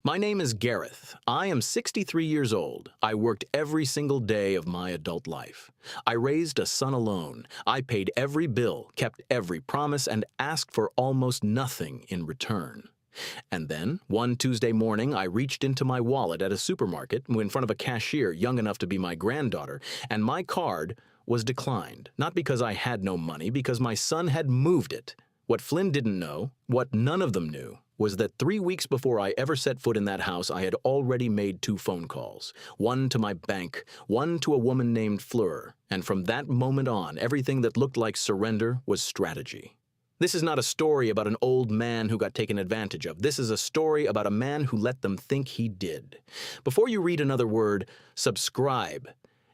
My name is Gareth. I am 63 years old. I worked every single day of my adult life. I raised a son alone. I paid every bill, kept every promise, and asked for almost nothing in return. And then, one Tuesday morning, I reached into my wallet at a supermarket in front of a cashier young enough to be my granddaughter, and my card was declined. Not because I had no money, because my son had moved it. What Flynn didn't know, what none of them knew, was that 3 weeks before I ever set foot in that house, I had already made 2 phone calls. One to my bank, one to a woman named Fleur, and from that moment on, everything that looked like surrender was strategy. This is not a story about an old man who got taken advantage of. This is a story about a man who let them think he did. Before you read another word, subscribe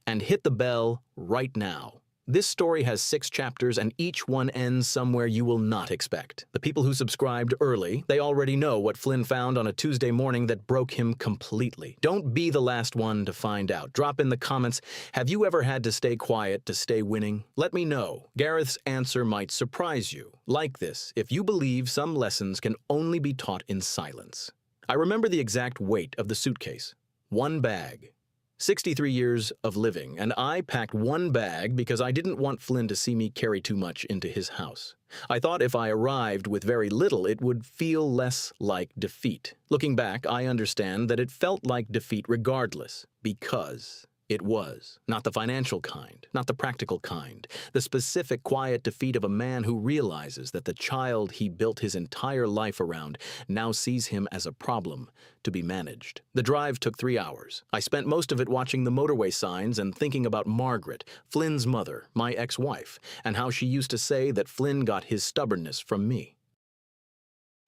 and hit the bell right now. This story has 6 chapters, and each one ends somewhere you will not expect. The people who subscribed early, they already know what Flynn found on a Tuesday morning that broke him completely. Don't be the last one to find out. Drop in the comments, have you ever had to stay quiet to stay winning? Let me know. Gareth's answer might surprise you. Like this, if you believe some lessons can only be taught in silence. I remember the exact weight of the suitcase. 1 bag. 63 years of living, and I packed 1 bag because I didn't want Flynn to see me carry too much into his house. I thought if I arrived with very little, it would feel less like defeat. Looking back, I understand that it felt like defeat regardless, because it was. Not the financial kind, not the practical kind. The specific, quiet defeat of a man who realizes that the child he built his entire life around now sees him as a problem to be managed. The drive took 3 hours. I spent most of it watching the motorway signs and thinking about Margaret, Flynn's mother, my ex-wife, and how she used to say that Flynn got his stubbornness from me.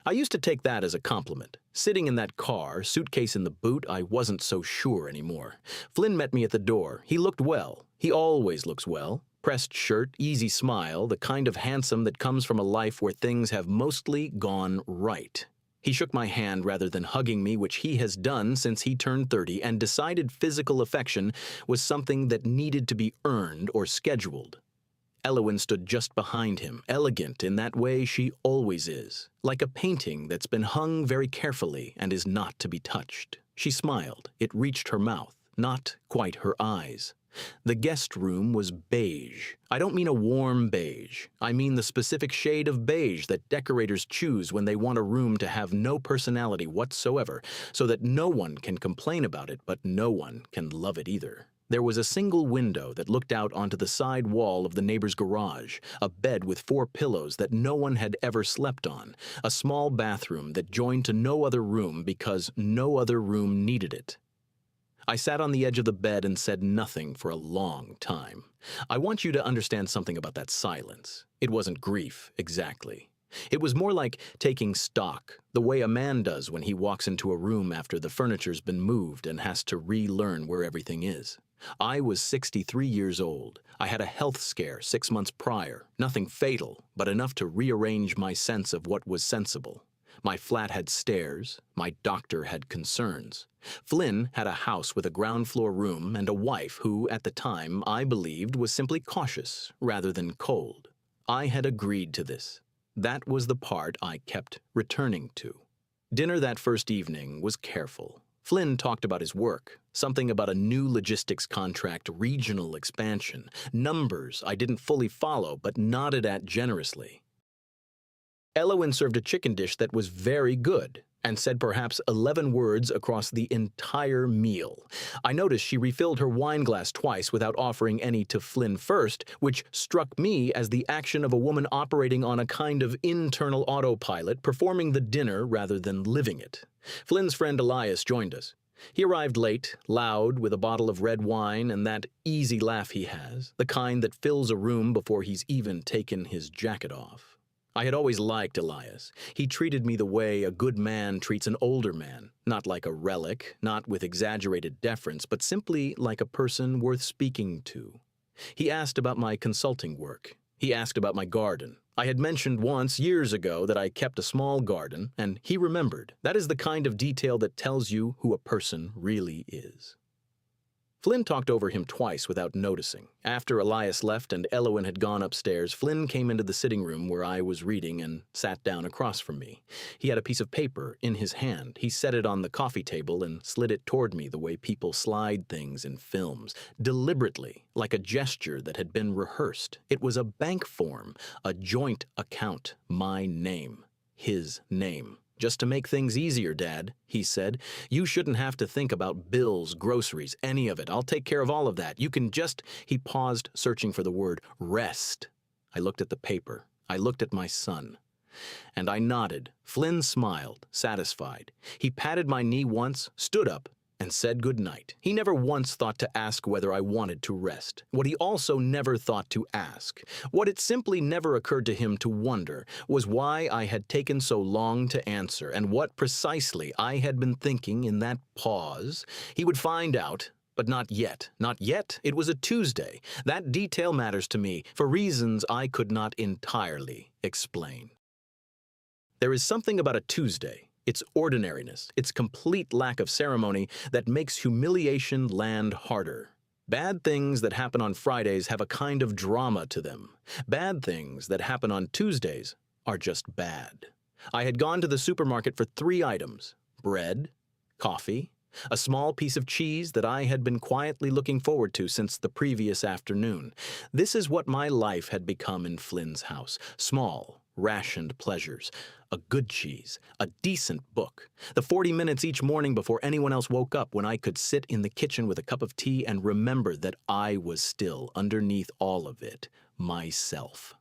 I used to take that as a compliment. Sitting in that car, suitcase in the boot, I wasn't so sure anymore. Flynn met me at the door. He looked well. He always looks well. Pressed shirt, easy smile, the kind of handsome that comes from a life where things have mostly gone right. He shook my hand rather than hugging me, which he has done since he turned 30, and decided physical affection was something that needed to be earned or scheduled. Elowen stood just behind him, elegant in that way she always is, like a painting that's been hung very carefully and is not to be touched. She smiled. It reached her mouth, not quite her eyes. The guest room was beige. I don't mean a warm beige. I mean the specific shade of beige that decorators choose when they want a room to have no personality whatsoever, so that no one can complain about it, but no one can love it either. There was a single window that looked out onto the side wall of the neighbor's garage, a bed with 4 pillows that no one had ever slept on, a small bathroom that joined to no other room because no other room needed it. I sat on the edge of the bed and said nothing for a long time. I want you to understand something about that silence. It wasn't grief, exactly. It was more like taking stock, the way a man does when he walks into a room after the furniture's been moved and has to relearn where everything is. I was 63 years old. I had a health scare 6 months prior, nothing fatal, but enough to rearrange my sense of what was sensible. My flat had stairs. My doctor had concerns. Flynn had a house with a ground floor room and a wife who, at the time, I believed was simply cautious rather than cold. I had agreed to this. That was the part I kept returning to. Dinner that first evening was careful. Flynn talked about his work, something about a new logistics contract, regional expansion, numbers I didn't fully follow but nodded at generously. Elowen served a chicken dish that was very good and said perhaps 11 words across the entire meal. I noticed she refilled her wine glass twice without offering any to Flynn first, which struck me as the action of a woman operating on a kind of internal autopilot, performing the dinner rather than living it. Flynn's friend Elias joined us. He arrived late, loud, with a bottle of red wine and that easy laugh he has, the kind that fills a room before he's even taken his jacket off. I had always liked Elias. He treated me the way a good man treats an older man, not like a relic, not with exaggerated deference, but simply like a person worth speaking to. He asked about my consulting work. He asked about my garden. I had mentioned once, years ago, that I kept a small garden, and he remembered. That is the kind of detail that tells you who a person really is. Flynn talked over him twice without noticing. After Elias left and Elowin had gone upstairs, Flynn came into the sitting room where I was reading and sat down across from me. He had a piece of paper in his hand. He set it on the coffee table and slid it toward me the way people slide things in films, deliberately, like a gesture that had been rehearsed. It was a bank form, a joint account, my name, his name. "Just to make things easier, Dad," he said. "You shouldn't have to think about bills, groceries, any of it. I'll take care of all of that. You can just—" He paused, searching for the word rest. I looked at the paper. I looked at my son. And I nodded. Flynn smiled, satisfied. He patted my knee once, stood up, and said good night. He never once thought to ask whether I wanted to rest. What he also never thought to ask, what it simply never occurred to him to wonder, was why I had taken so long to answer, and what precisely I had been thinking in that pause. He would find out, but not yet. Not yet. It was a Tuesday. That detail matters to me, for reasons I could not entirely explain. There is something about a Tuesday, its ordinariness, its complete lack of ceremony, that makes humiliation land harder. Bad things that happen on Fridays have a kind of drama to them. Bad things that happen on Tuesdays are just bad. I had gone to the supermarket for 3 items: bread, coffee, a small piece of cheese that I had been quietly looking forward to since the previous afternoon. This is what my life had become in Flynn's house: small, rationed pleasures, a good cheese, a decent book, the 40 minutes each morning before anyone else woke up when I could sit in the kitchen with a cup of tea and remember that I was still, underneath all of it, myself.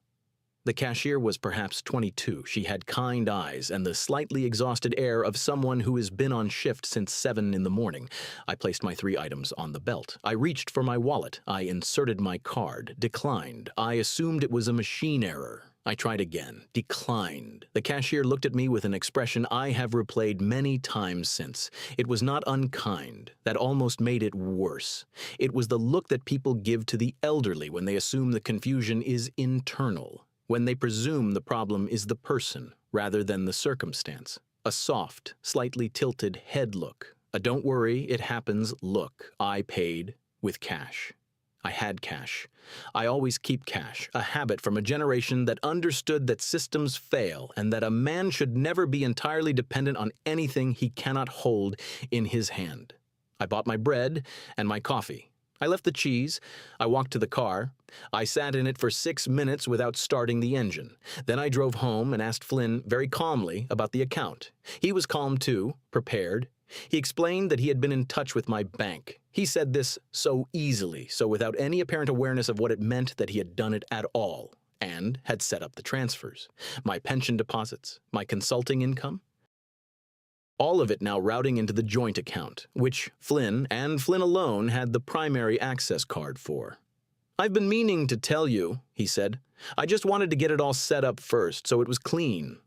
The cashier was perhaps 22. She had kind eyes and the slightly exhausted air of someone who has been on shift since 7 in the morning. I placed my 3 items on the belt. I reached for my wallet. I inserted my card. Declined. I assumed it was a machine error. I tried again. Declined. The cashier looked at me with an expression I have replayed many times since. It was not unkind. That almost made it worse. It was the look that people give to the elderly when they assume the confusion is internal, when they presume the problem is the person rather than the circumstance. A soft, slightly tilted head look. A "don't worry, it happens" look. I paid with cash. I had cash. I always keep cash, a habit from a generation that understood that systems fail and that a man should never be entirely dependent on anything he cannot hold in his hand. I bought my bread and my coffee. I left the cheese. I walked to the car. I sat in it for 6 minutes without starting the engine. Then I drove home and asked Flynn very calmly about the account. He was calm too, prepared. He explained that he had been in touch with my bank. He said this so easily, so without any apparent awareness of what it meant that he had done it at all, and had set up the transfers. My pension deposits, my consulting income, all of it now routing into the joint account, which Flynn, and Flynn alone, had the primary access card for. "I've been meaning to tell you," he said. "I just wanted to get it all set up first, so it was clean."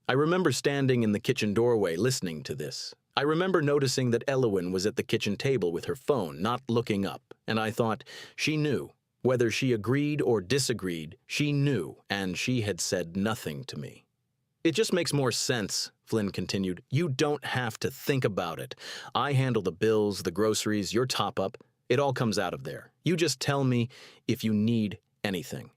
I remember standing in the kitchen doorway listening to this. I remember noticing that Elowin was at the kitchen table with her phone, not looking up, and I thought, she knew. Whether she agreed or disagreed, she knew, and she had said nothing to me. "It just makes more sense," Flynn continued. "You don't have to think about it. I handle the bills, the groceries, your top-up. It all comes out of there. You just tell me if you need anything.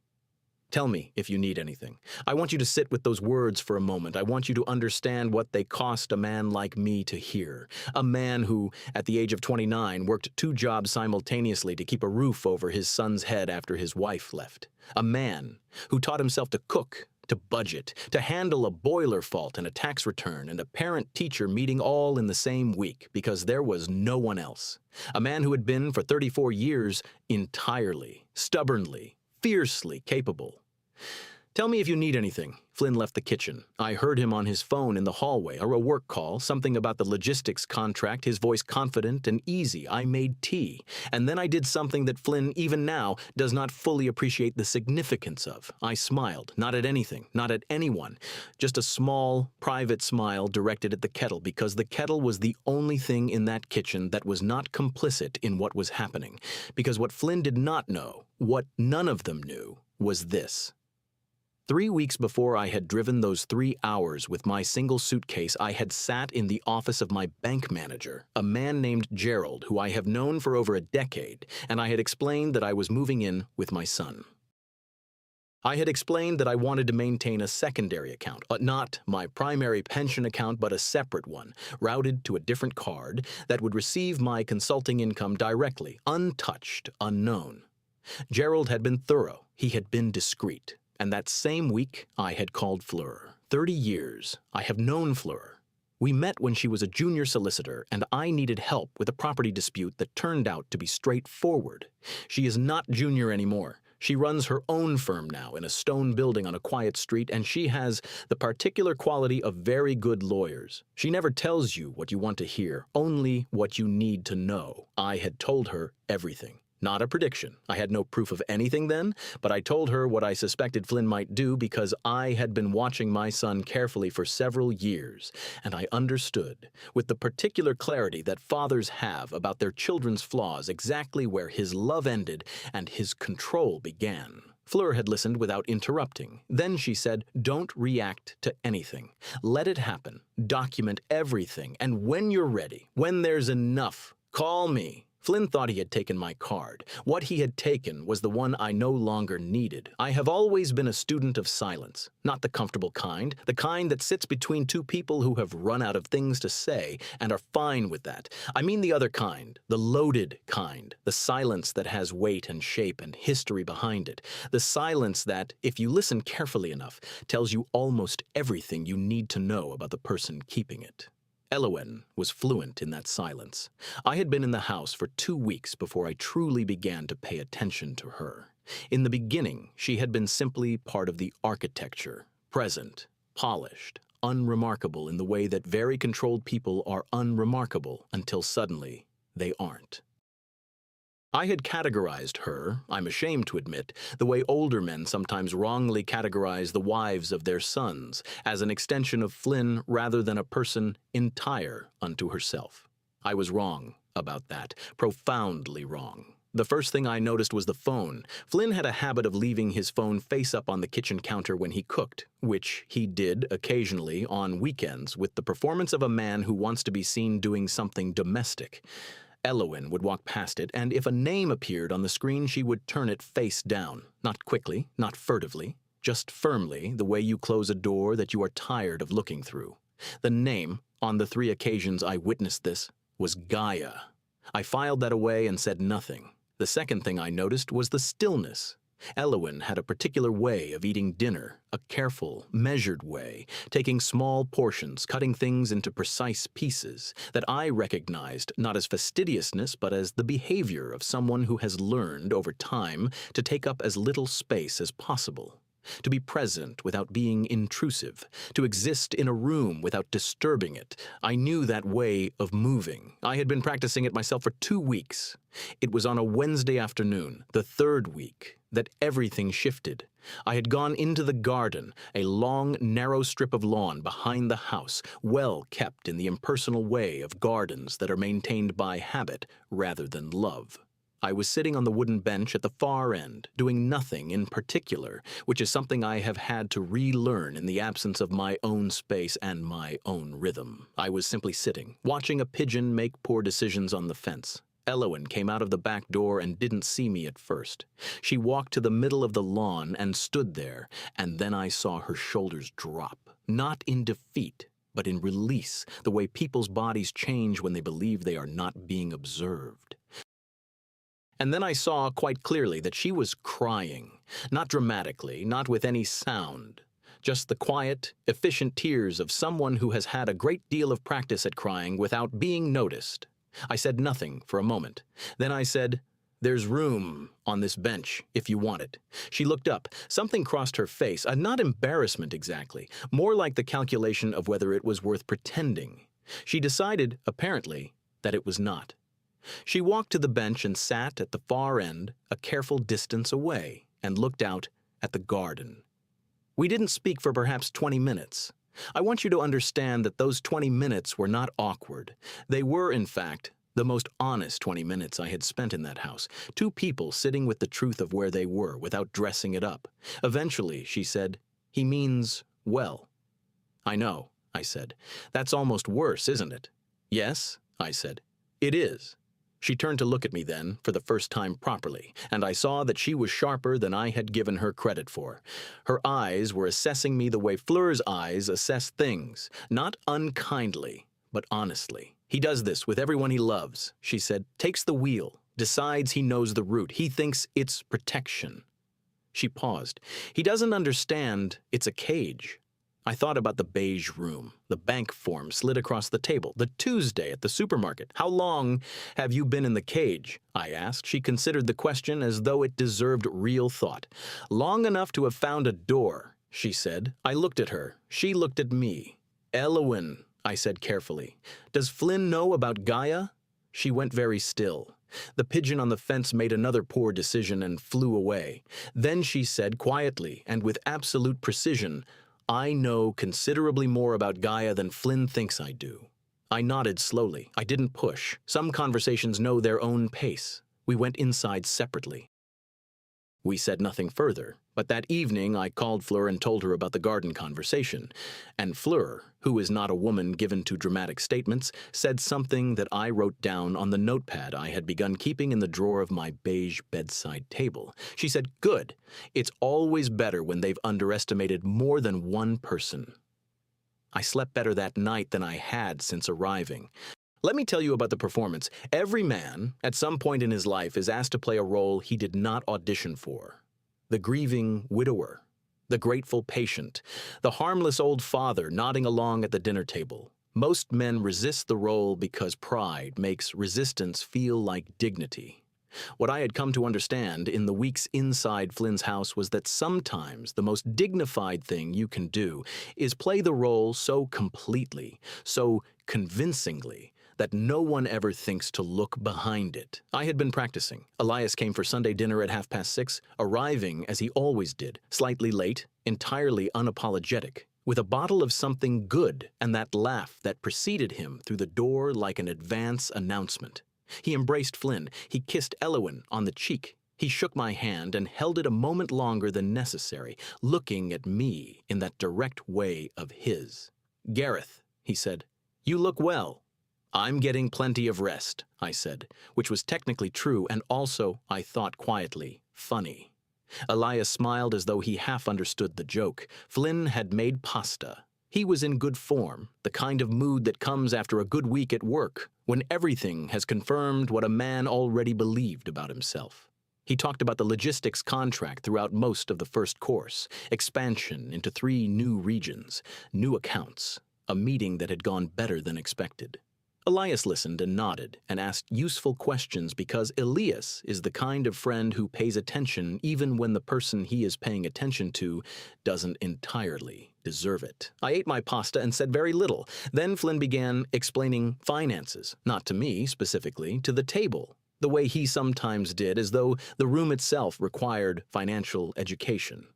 Tell me if you need anything. I want you to sit with those words for a moment. I want you to understand what they cost a man like me to hear. A man who, at the age of 29, worked 2 jobs simultaneously to keep a roof over his son's head after his wife left. A man who taught himself to cook, to budget, to handle a boiler fault and a tax return and a parent-teacher meeting all in the same week because there was no one else. A man who had been, for 34 years, entirely, stubbornly, fiercely capable. "Tell me if you need anything." Flynn left the kitchen. I heard him on his phone in the hallway, or a work call, something about the logistics contract, his voice confident and easy. I made tea. And then I did something that Flynn, even now, does not fully appreciate the significance of. I smiled, not at anything, not at anyone. Just a small, private smile directed at the kettle, because the kettle was the only thing in that kitchen that was not complicit in what was happening. Because what Flynn did not know, what none of them knew, was this. 3 weeks before I had driven those 3 hours with my single suitcase, I had sat in the office of my bank manager, a man named Gerald, who I have known for over a decade, and I had explained that I was moving in with my son. I had explained that I wanted to maintain a secondary account, not my primary pension account, but a separate one, routed to a different card that would receive my consulting income directly, untouched, unknown. Gerald had been thorough, he had been discreet, and that same week I had called Fleur. 30 years I have known Fleur. We met when she was a junior solicitor, and I needed help with a property dispute that turned out to be straightforward. She is not junior anymore. She runs her own firm now in a stone building on a quiet street, and she has the particular quality of very good lawyers. She never tells you what you want to hear, only what you need to know. I had told her everything. Not a prediction. I had no proof of anything then, but I told her what I suspected Flynn might do because I had been watching my son carefully for several years, and I understood, with the particular clarity that fathers have about their children's flaws, exactly where his love ended and his control began. Fleur had listened without interrupting. Then she said, "Don't react to anything. Let it happen. Document everything, and when you're ready, when there's enough, call me." Flynn thought he had taken my card. What he had taken was the one I no longer needed. I have always been a student of silence, not the comfortable kind, the kind that sits between two people who have run out of things to say and are fine with that. I mean the other kind, the loaded kind, the silence that has weight and shape and history behind it, the silence that, if you listen carefully enough, tells you almost everything you need to know about the person keeping it. Elowen was fluent in that silence. I had been in the house for 2 weeks before I truly began to pay attention to her. In the beginning, she had been simply part of the architecture, present, polished, unremarkable in the way that very controlled people are unremarkable until suddenly they aren't. I had categorized her, I'm ashamed to admit, the way older men sometimes wrongly categorize the wives of their sons, as an extension of Flynn rather than a person entire unto herself. I was wrong about that, profoundly wrong. The first thing I noticed was the phone. Flynn had a habit of leaving his phone face up on the kitchen counter when he cooked, which he did occasionally on weekends with the performance of a man who wants to be seen doing something domestic. Elowen would walk past it, and if a name appeared on the screen, she would turn it face down, not quickly, not furtively, just firmly, the way you close a door that you are tired of looking through. The name, on the 3 occasions I witnessed this, was Gaia. I filed that away and said nothing. The second thing I noticed was the stillness. Elowen had a particular way of eating dinner, a careful, measured way, taking small portions, cutting things into precise pieces, that I recognized not as fastidiousness but as the behavior of someone who has learned over time to take up as little space as possible. To be present without being intrusive, to exist in a room without disturbing it. I knew that way of moving. I had been practicing it myself for 2 weeks. It was on a Wednesday afternoon, the 3rd week, that everything shifted. I had gone into the garden, a long, narrow strip of lawn behind the house, well kept in the impersonal way of gardens that are maintained by habit rather than love. I was sitting on the wooden bench at the far end, doing nothing in particular, which is something I have had to relearn in the absence of my own space and my own rhythm. I was simply sitting, watching a pigeon make poor decisions on the fence. Elowen came out of the back door and didn't see me at first. She walked to the middle of the lawn and stood there, and then I saw her shoulders drop, not in defeat, but in release, the way people's bodies change when they believe they are not being observed. And then I saw quite clearly that she was crying, not dramatically, not with any sound, just the quiet, efficient tears of someone who has had a great deal of practice at crying without being noticed. I said nothing for a moment. Then I said, "There's room on this bench if you want it." She looked up. Something crossed her face, not embarrassment exactly, more like the calculation of whether it was worth pretending. She decided, apparently, that it was not. She walked to the bench and sat at the far end, a careful distance away, and looked out at the garden. We didn't speak for perhaps 20 minutes. I want you to understand that those 20 minutes were not awkward. They were, in fact, the most honest 20 minutes I had spent in that house. 2 people sitting with the truth of where they were without dressing it up. Eventually, she said, He means well. I know, I said. That's almost worse, isn't it? Yes, I said. It is. She turned to look at me then, for the first time properly, and I saw that she was sharper than I had given her credit for. Her eyes were assessing me the way Fleur's eyes assess things, not unkindly, but honestly. He does this with everyone he loves, she said, takes the wheel, decides he knows the route, he thinks it's protection. She paused. He doesn't understand it's a cage. I thought about the beige room, the bank form slid across the table, the Tuesday at the supermarket. How long have you been in the cage? I asked. She considered the question as though it deserved real thought. Long enough to have found a door, she said. I looked at her. She looked at me. Elowin, I said carefully. Does Flynn know about Gaia? She went very still. The pigeon on the fence made another poor decision and flew away. Then she said quietly and with absolute precision, I know considerably more about Gaia than Flynn thinks I do. I nodded slowly. I didn't push. Some conversations know their own pace. We went inside separately. We said nothing further, but that evening I called Fleur and told her about the garden conversation, and Fleur, who is not a woman given to dramatic statements, said something that I wrote down on the notepad I had begun keeping in the drawer of my beige bedside table. She said, "Good. It's always better when they've underestimated more than one person." I slept better that night than I had since arriving. Let me tell you about the performance. Every man, at some point in his life, is asked to play a role he did not audition for. The grieving widower, the grateful patient, the harmless old father nodding along at the dinner table. Most men resist the role because pride makes resistance feel like dignity. What I had come to understand in the weeks inside Flynn's house was that sometimes the most dignified thing you can do is play the role so completely, so convincingly, that no one ever thinks to look behind it. I had been practicing. Elias came for Sunday dinner at 6:30, arriving as he always did, slightly late, entirely unapologetic, with a bottle of something good and that laugh that preceded him through the door like an advance announcement. He embraced Flynn. He kissed Elowin on the cheek. He shook my hand and held it a moment longer than necessary, looking at me in that direct way of his. "Gareth," he said, "you look well." "I'm getting plenty of rest," I said, which was technically true and also, I thought quietly, funny. Elias smiled as though he half understood the joke. Flynn had made pasta. He was in good form, the kind of mood that comes after a good week at work, when everything has confirmed what a man already believed about himself. He talked about the logistics contract throughout most of the first course, expansion into 3 new regions, new accounts, a meeting that had gone better than expected. Elias listened and nodded and asked useful questions because Elias is the kind of friend who pays attention even when the person he is paying attention to doesn't entirely deserve it. I ate my pasta and said very little. Then Flynn began explaining finances, not to me specifically, to the table, the way he sometimes did, as though the room itself required financial education.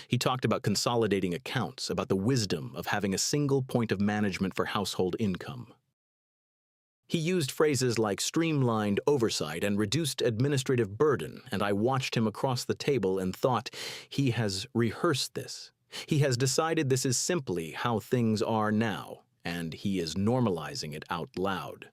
He talked about consolidating accounts, about the wisdom of having a single point of management for household income. He used phrases like streamlined oversight and reduced administrative burden, and I watched him across the table and thought, he has rehearsed this. He has decided this is simply how things are now, and he is normalizing it out loud.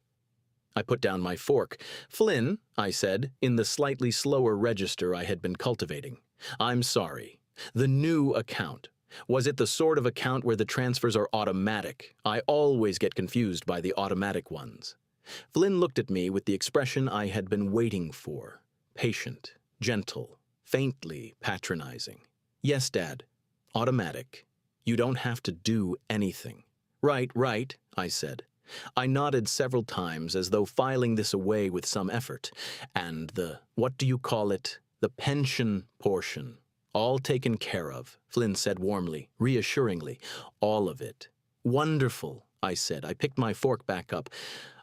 I put down my fork. "Flynn," I said, in the slightly slower register I had been cultivating, "I'm sorry. The new account. Was it the sort of account where the transfers are automatic? I always get confused by the automatic ones." Flynn looked at me with the expression I had been waiting for. Patient, gentle, faintly patronizing. "Yes, Dad. Automatic. You don't have to do anything." Right, I said. I nodded several times as though filing this away with some effort. "And the, what do you call it, the pension portion. All taken care of," Flynn said warmly, reassuringly. "All of it." "Wonderful," I said. I picked my fork back up.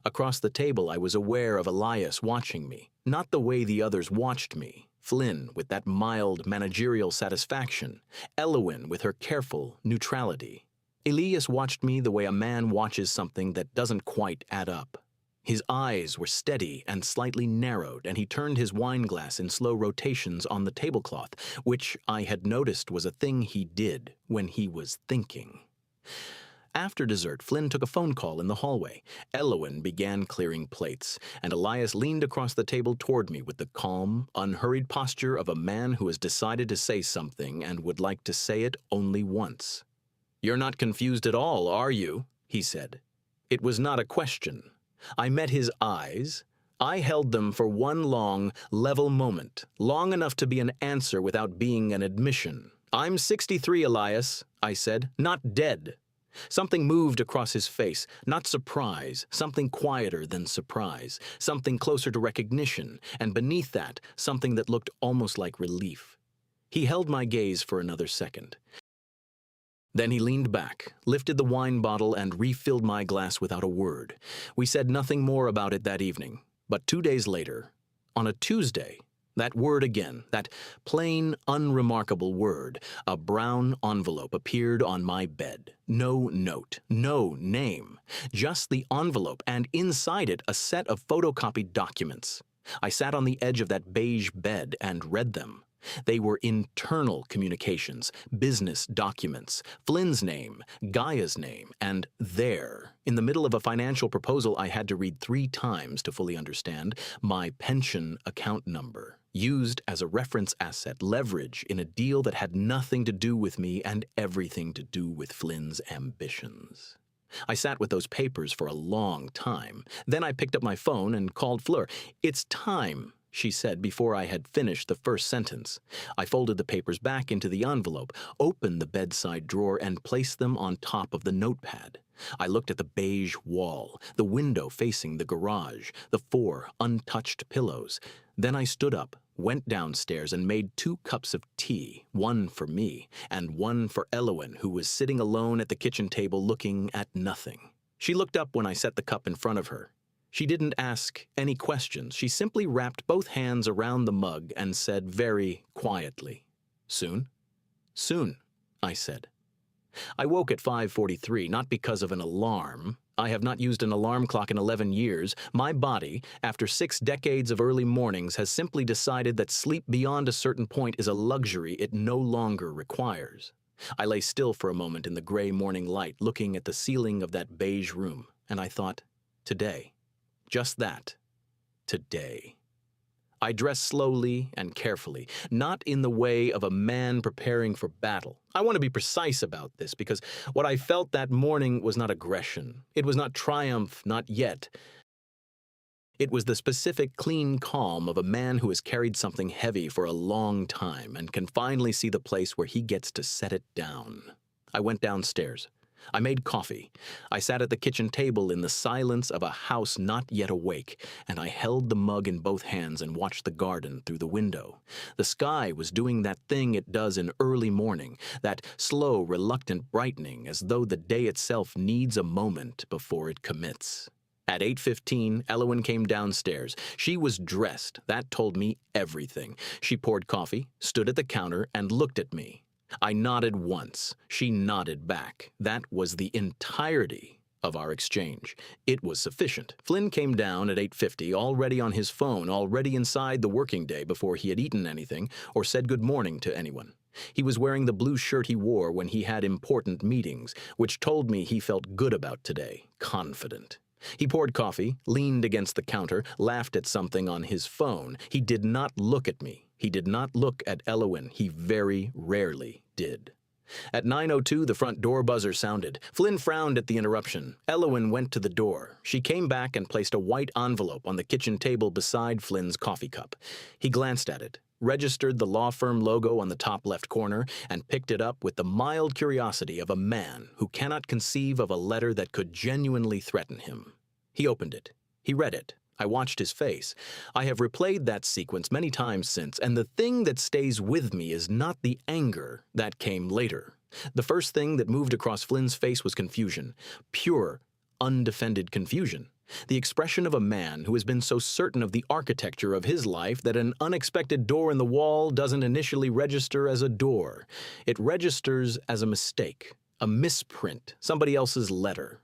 Across the table I was aware of Elias watching me, not the way the others watched me. Flynn with that mild managerial satisfaction, Elowin with her careful neutrality. Elias watched me the way a man watches something that doesn't quite add up. His eyes were steady and slightly narrowed, and he turned his wineglass in slow rotations on the tablecloth, which I had noticed was a thing he did when he was thinking. After dessert, Flynn took a phone call in the hallway. Elowen began clearing plates, and Elias leaned across the table toward me with the calm, unhurried posture of a man who has decided to say something and would like to say it only once. "You're not confused at all, are you?" he said. It was not a question. I met his eyes. I held them for one long, level moment, long enough to be an answer without being an admission. "I'm 63, Elias," I said, "not dead." Something moved across his face, not surprise, something quieter than surprise, something closer to recognition, and beneath that, something that looked almost like relief. He held my gaze for another second. Then he leaned back, lifted the wine bottle, and refilled my glass without a word. We said nothing more about it that evening. But 2 days later, on a Tuesday, that word again, that plain, unremarkable word, a brown envelope appeared on my bed. No note, no name, just the envelope, and inside it a set of photocopied documents. I sat on the edge of that beige bed and read them. They were internal communications, business documents, Flynn's name, Gaia's name, and there, in the middle of a financial proposal I had to read 3 times to fully understand, my pension account number, used as a reference asset, leverage in a deal that had nothing to do with me and everything to do with Flynn's ambitions. I sat with those papers for a long time. Then I picked up my phone and called Fleur. "It's time," she said before I had finished the first sentence. I folded the papers back into the envelope, opened the bedside drawer, and placed them on top of the notepad. I looked at the beige wall, the window facing the garage, the 4 untouched pillows. Then I stood up, went downstairs, and made 2 cups of tea, one for me, and one for Elowen, who was sitting alone at the kitchen table looking at nothing. She looked up when I set the cup in front of her. She didn't ask any questions. She simply wrapped both hands around the mug and said very quietly, "Soon?" "Soon," I said. I woke at 5:43, not because of an alarm. I have not used an alarm clock in 11 years. My body, after 6 decades of early mornings, has simply decided that sleep beyond a certain point is a luxury it no longer requires. I lay still for a moment in the gray morning light, looking at the ceiling of that beige room, and I thought, today. Just that. Today. I dressed slowly and carefully, not in the way of a man preparing for battle. I want to be precise about this because what I felt that morning was not aggression. It was not triumph, not yet. It was the specific, clean calm of a man who has carried something heavy for a long time and can finally see the place where he gets to set it down. I went downstairs. I made coffee. I sat at the kitchen table in the silence of a house not yet awake, and I held the mug in both hands and watched the garden through the window. The sky was doing that thing it does in early morning, that slow, reluctant brightening, as though the day itself needs a moment before it commits. At 8:15, Elowen came downstairs. She was dressed. That told me everything. She poured coffee, stood at the counter, and looked at me. I nodded once. She nodded back. That was the entirety of our exchange. It was sufficient. Flynn came down at 8:50, already on his phone, already inside the working day before he had eaten anything or said good morning to anyone. He was wearing the blue shirt he wore when he had important meetings, which told me he felt good about today, confident. He poured coffee, leaned against the counter, laughed at something on his phone. He did not look at me. He did not look at Elowen. He very rarely did. At 9:02, the front door buzzer sounded. Flynn frowned at the interruption. Elowen went to the door. She came back and placed a white envelope on the kitchen table beside Flynn's coffee cup. He glanced at it, registered the law firm logo on the top left corner, and picked it up with the mild curiosity of a man who cannot conceive of a letter that could genuinely threaten him. He opened it. He read it. I watched his face. I have replayed that sequence many times since, and the thing that stays with me is not the anger that came later. The first thing that moved across Flynn's face was confusion. Pure, undefended confusion. The expression of a man who has been so certain of the architecture of his life that an unexpected door in the wall doesn't initially register as a door. It registers as a mistake, a misprint, somebody else's letter.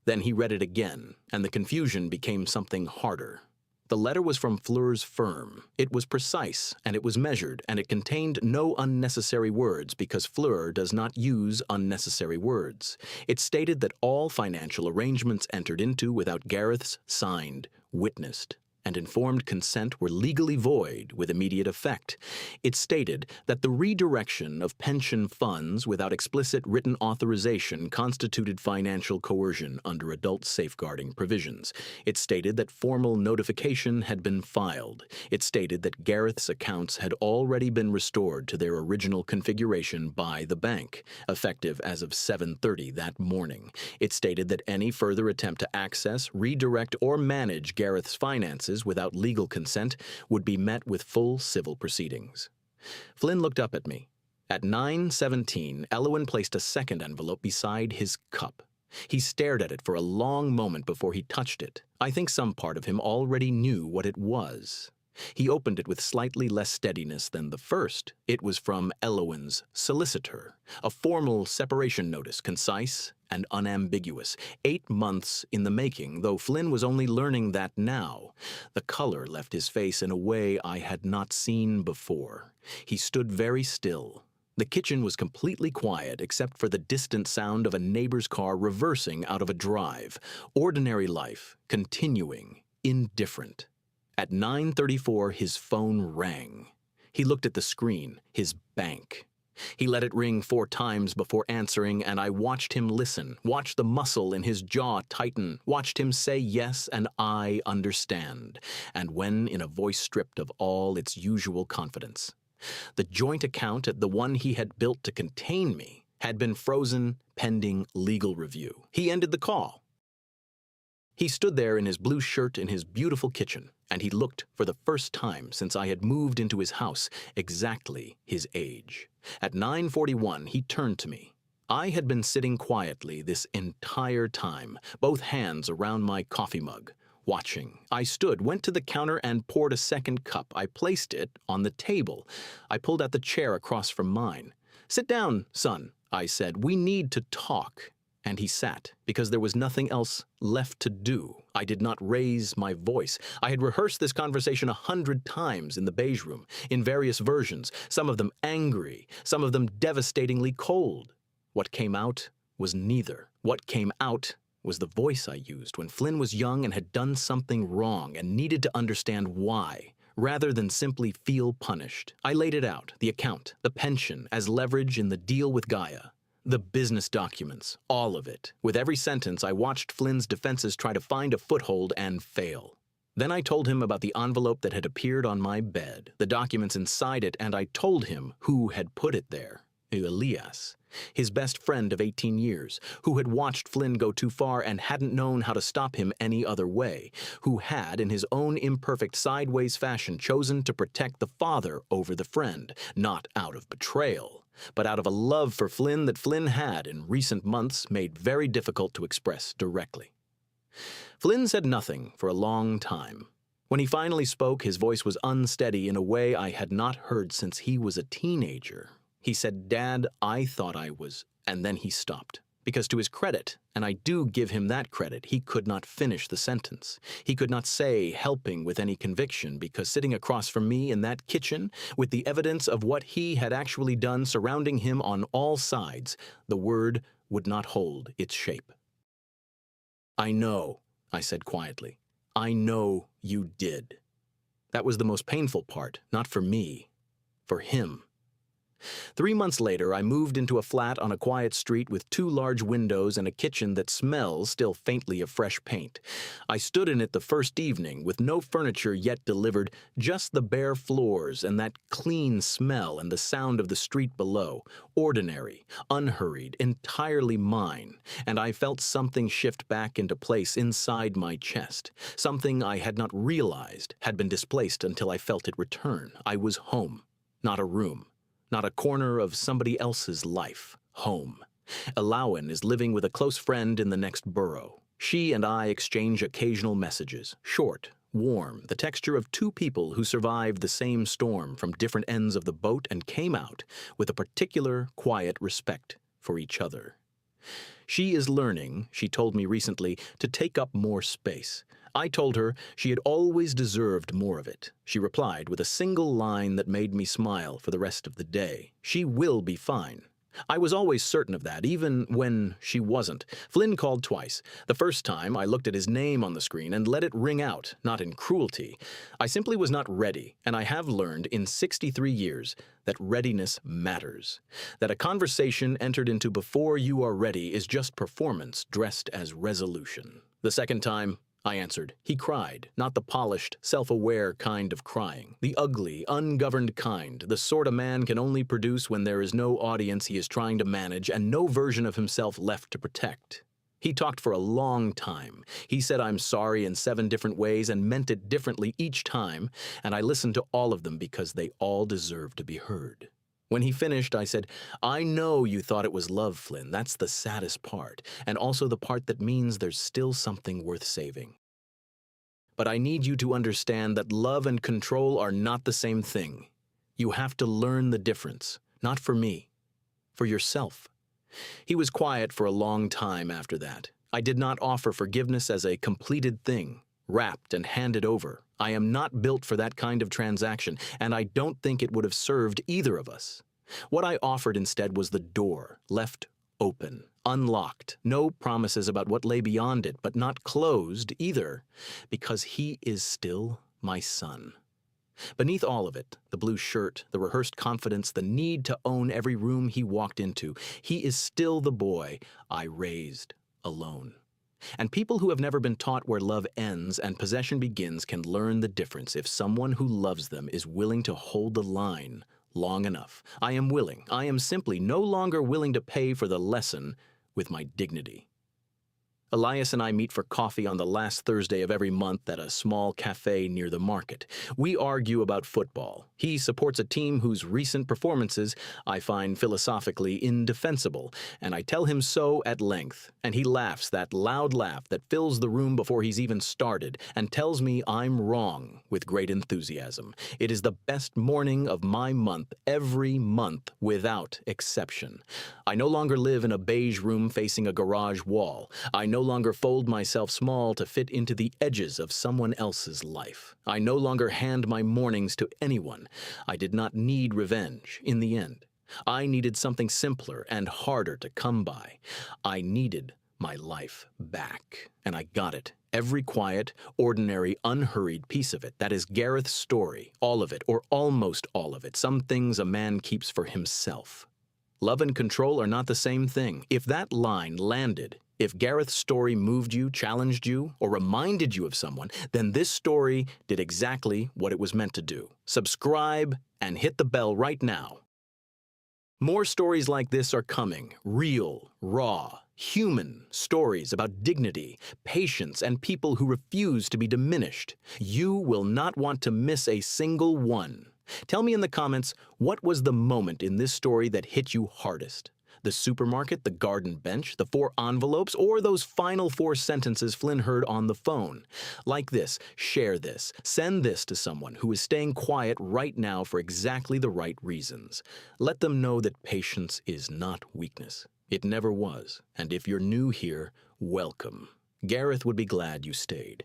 Then he read it again, and the confusion became something harder. The letter was from Fleur's firm. It was precise, and it was measured, and it contained no unnecessary words because Fleur does not use unnecessary words. It stated that all financial arrangements entered into without Gareth's signed, witnessed, and informed consent were legally void with immediate effect. It stated that the redirection of pension funds without explicit written authorization constituted financial coercion under adult safeguarding provisions. It stated that formal notification had been filed. It stated that Gareth's accounts had already been restored to their original configuration by the bank, effective as of 7:30 that morning. It stated that any further attempt to access, redirect, or manage Gareth's finances without legal consent would be met with full civil proceedings. Flynn looked up at me. At 9:17, Elowin placed a second envelope beside his cup. He stared at it for a long moment before he touched it. I think some part of him already knew what it was. He opened it with slightly less steadiness than the first. It was from Elowin's solicitor, a formal separation notice, concise and unambiguous. 8 months in the making, though Flynn was only learning that now. The color left his face in a way I had not seen before. He stood very still. The kitchen was completely quiet except for the distant sound of a neighbor's car reversing out of a drive. Ordinary life, continuing, indifferent. At 9:34, his phone rang. He looked at the screen, his bank. He let it ring 4 times before answering, and I watched him listen, watched the muscle in his jaw tighten, watched him say yes and I understand, and when in a voice stripped of all its usual confidence. The joint account at the one he had built to contain me had been frozen pending legal review. He ended the call. He stood there in his blue shirt in his beautiful kitchen, and he looked, for the first time since I had moved into his house, exactly his age. At 9:41, he turned to me. I had been sitting quietly this entire time, both hands around my coffee mug, watching. I stood, went to the counter, and poured a second cup. I placed it on the table. I pulled out the chair across from mine. "Sit down, son," I said. "We need to talk." And he sat, because there was nothing else left to do. I did not raise my voice. I had rehearsed this conversation 100 times in the beige room, in various versions, some of them angry, some of them devastatingly cold. What came out was neither. What came out was the voice I used when Flynn was young and had done something wrong and needed to understand why, rather than simply feel punished. I laid it out, the account, the pension, as leverage in the deal with Gaia. The business documents, all of it. With every sentence, I watched Flynn's defenses try to find a foothold and fail. Then I told him about the envelope that had appeared on my bed, the documents inside it, and I told him who had put it there. Elias, his best friend of 18 years, who had watched Flynn go too far and hadn't known how to stop him any other way, who had, in his own imperfect sideways fashion, chosen to protect the father over the friend, not out of betrayal, but out of a love for Flynn that Flynn had, in recent months, made very difficult to express directly. Flynn said nothing for a long time. When he finally spoke, his voice was unsteady in a way I had not heard since he was a teenager. He said, "Dad, I thought I was," and then he stopped. Because to his credit, and I do give him that credit, he could not finish the sentence. He could not say helping with any conviction, because sitting across from me in that kitchen, with the evidence of what he had actually done surrounding him on all sides, the word would not hold its shape. "I know," I said quietly. "I know you did." That was the most painful part, not for me, for him. 3 months later, I moved into a flat on a quiet street with 2 large windows and a kitchen that smells still faintly of fresh paint. I stood in it the first evening, with no furniture yet delivered, just the bare floors and that clean smell and the sound of the street below. Ordinary, unhurried, entirely mine, and I felt something shift back into place inside my chest. Something I had not realized had been displaced until I felt it return. I was home, not a room. Not a corner of somebody else's life. Home. Elowin is living with a close friend in the next borough. She and I exchange occasional messages, short, warm, the texture of 2 people who survived the same storm from different ends of the boat and came out with a particular quiet respect for each other. She is learning, she told me recently, to take up more space. I told her she had always deserved more of it. She replied with a single line that made me smile for the rest of the day. She will be fine. I was always certain of that, even when she wasn't. Flynn called twice. The first time, I looked at his name on the screen and let it ring out, not in cruelty. I simply was not ready, and I have learned in 63 years that readiness matters. That a conversation entered into before you are ready is just performance dressed as resolution. The second time, I answered. He cried, not the polished, self-aware kind of crying, the ugly, ungoverned kind, the sort a man can only produce when there is no audience he is trying to manage and no version of himself left to protect. He talked for a long time. He said I'm sorry in 7 different ways and meant it differently each time, and I listened to all of them because they all deserve to be heard. When he finished, I said, I know you thought it was love, Flynn. That's the saddest part, and also the part that means there's still something worth saving. But I need you to understand that love and control are not the same thing. You have to learn the difference, not for me, for yourself. He was quiet for a long time after that. I did not offer forgiveness as a completed thing, wrapped and handed over. I am not built for that kind of transaction, and I don't think it would have served either of us. What I offered instead was the door, left open, unlocked, no promises about what lay beyond it, but not closed either, because he is still my son. Beneath all of it, the blue shirt, the rehearsed confidence, the need to own every room he walked into, he is still the boy I raised alone. And people who have never been taught where love ends and possession begins can learn the difference if someone who loves them is willing to hold the line long enough. I am willing. I am simply no longer willing to pay for the lesson with my dignity. Elias and I meet for coffee on the last Thursday of every month at a small cafe near the market. We argue about football. He supports a team whose recent performances I find philosophically indefensible, and I tell him so at length, and he laughs that loud laugh that fills the room before he's even started and tells me I'm wrong with great enthusiasm. It is the best morning of my month, every month, without exception. I no longer live in a beige room facing a garage wall. I no longer fold myself small to fit into the edges of someone else's life. I no longer hand my mornings to anyone. I did not need revenge in the end. I needed something simpler and harder to come by. I needed my life back, and I got it. Every quiet, ordinary, unhurried piece of it. That is Gareth's story, all of it, or almost all of it. Some things a man keeps for himself. Love and control are not the same thing. If that line landed, if Gareth's story moved you, challenged you, or reminded you of someone, then this story did exactly what it was meant to do. Subscribe and hit the bell right now. More stories like this are coming. Real, raw, human stories about dignity, patience, and people who refuse to be diminished. You will not want to miss a single one. Tell me in the comments, what was the moment in this story that hit you hardest? The supermarket, the garden bench, the 4 envelopes, or those final 4 sentences Flynn heard on the phone? Like this, share this, send this to someone who is staying quiet right now for exactly the right reasons. Let them know that patience is not weakness. It never was, and if you're new here, welcome. Gareth would be glad you stayed.